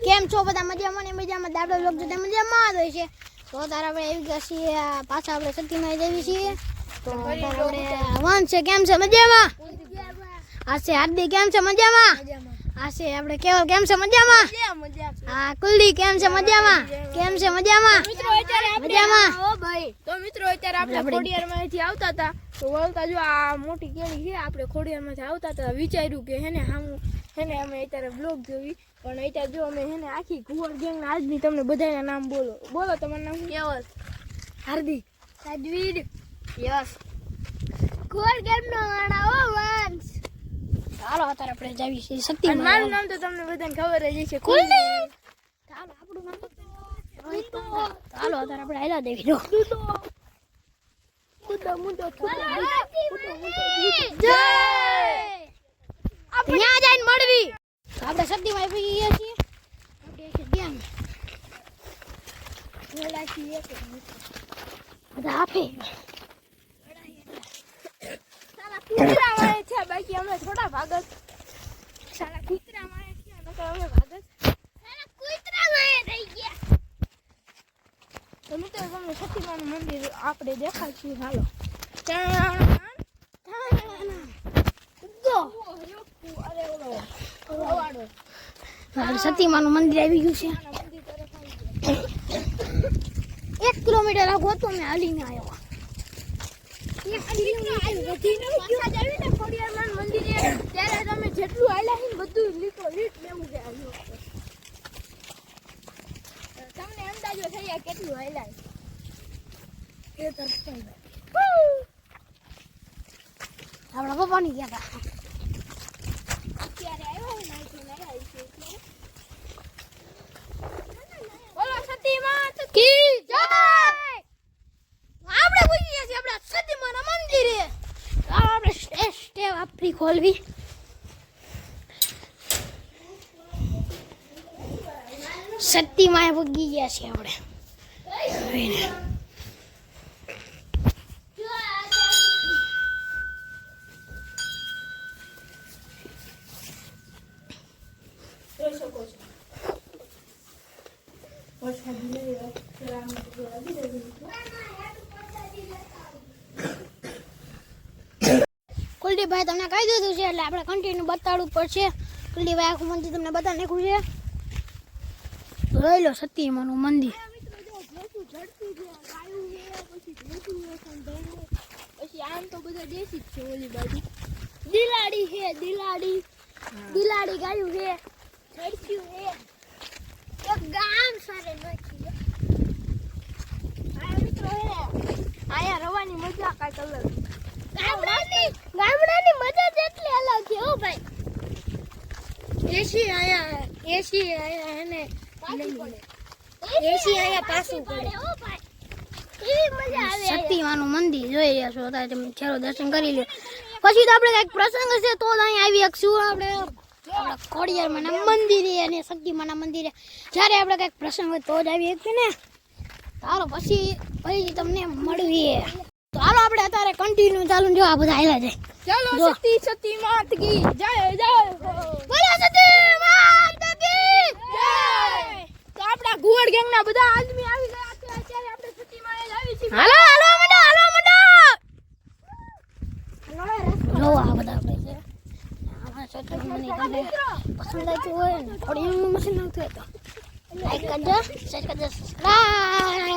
કેમ છો બધા? મજામાં ને મજામાં. દાડો લોક જોતા મજામાં જ છે. તો તારા આપણે આવી ગયા છીએ પાછા આપણે સતીમાં જઈએ છીએ. તો આપણે વન છે. કેમ છે? મજામાં. આ છે હાર્દિક. કેમ છે? મજામાં. આ છે આપણે કેવલ. કેમ છે? મજામાં. હા કુલદીપ. કેમ છે? મજામાં. કેમ છે? મજામાં. મજામાં. તો મિત્રો અત્યારે આપણે ખોડિયારમાંથી આવતા હતા તો વળતા જો આ મોટી કેળી છે. આપણે ખોડિયારમાંથી આવતા હતા વિચાર્યું કે હેને હેને અમે અત્યારે બ્લોગ જોવી પણ અત્યારે જો અમે હેને આખી કુંવર ગેંગના આજની તમને બધાના નામ બોલો તમારું નામ? કેવલ, હાર્દિક, સાજવીર, યસ, કુંવર ગેમનો વાળા ઓ વંશ. ચાલો અત્યારે આપણે જાવી છીએ સતીમાં. મારું નામ તો તમને બધાને ખબર જ છે. કુલદીપ. ચાલો આપણું નામ ચાલો અત્યારે આપણે આયલા દેવી દો. ત્યાં જઈને મળવી. આપણે સતીમાં આવી ગયા છીએ. આપણે ત્યાં બધા આપે કૂતરા મારે છે બાકી અમે થોડા ભાગત સાલા કૂતરા મારે છે નકર અમે ભાગત સાલા કૂતરા મારે થઈ ગયા. તો મિત્રો તમને સતીમાનું મંદિર આપણે દેખાડશું. હાલો સતીમાનું મંદિર આવી ગયું છે. 1 કિલોમીટર આગળ તો મેં હાલીને આવ્યો. ત્યારે તમે જેટલું હાલ્યા છે બધું લીટો લીટ લેવું છે. તમને અંદાજો થઈ જાય કેટલું હાલ્યા છે. આપણા પપ્પાની ગયા હતા. અત્યારે આવ્યો ને અહીંથી નરાઈ છે એટલે બોલો સતીમાં કી જય. આપણે પહોંચી ગયા છીએ આપણા સતીમાના મંદિરે. આપણે સ્ટેપ આપણી ખોલવી. સતીમાં પહોંચી ગયા છીએ આપણે. કુલદીપભાઈ તમને કહી દીધું છે એટલે આપણે કન્ટિન્યુ બતાડવું પડશે. કુલદીપભાઈ આખું મંદિર તમને બતા નાખ્યું છે. જોઈ લો સતીમાનું મંદિર. પછી આમ તો બધા દેશી જ છે. ઓલી બાજુ દિલાડી છે. દિલાડી ગાયું છે. ઝડક્યું છે. એક ગામ સારે નથી. આ મિત્રો હે આયા રવાની મજા કાંઈક અલગ. ગામડાની મજા જ એટલી અલગ છે. ઓ ભાઈ એસી આયા એને એસી આયા પાછું પડે. ઓ ભાઈ એવી મજા આવે. સતીમાનું મંદિર જોઈ રહ્યા છો. અત્યારે તમે ચાલો દર્શન કરી લો. પછી તો આપણે કઈક પ્રસંગ હશે તો જ અહીં આવી શકશું. આપણે ખોડિયારમાંના મંદિરે અને સતીમાના મંદિરે જ્યારે આપણે કઈક પ્રસંગ હોય તો જ આવી શકીએ ને. ચાલો પછી તમને મળીએ. તો હાલો આપણે અત્યારે કન્ટિન્યુ ચાલુ જો આ બધા આયલા જાય. ચલો સતી માત કી જય જય બોલો સતી માત કી જય. તો આપણા ઘુવડ ગેંગના બધા આદમી આવી ગયા છે. અત્યારે આપણે સતી માં જ આવી છીએ. હાલો મંડો. જો આ બધા આપણે છે. આમાં સતી મને તમને પસંદ આવતું હોય ને થોડી મશીન આવતું હોય તો લાઈક કરજો, શેર કરજો, સબસ્ક્રાઇબ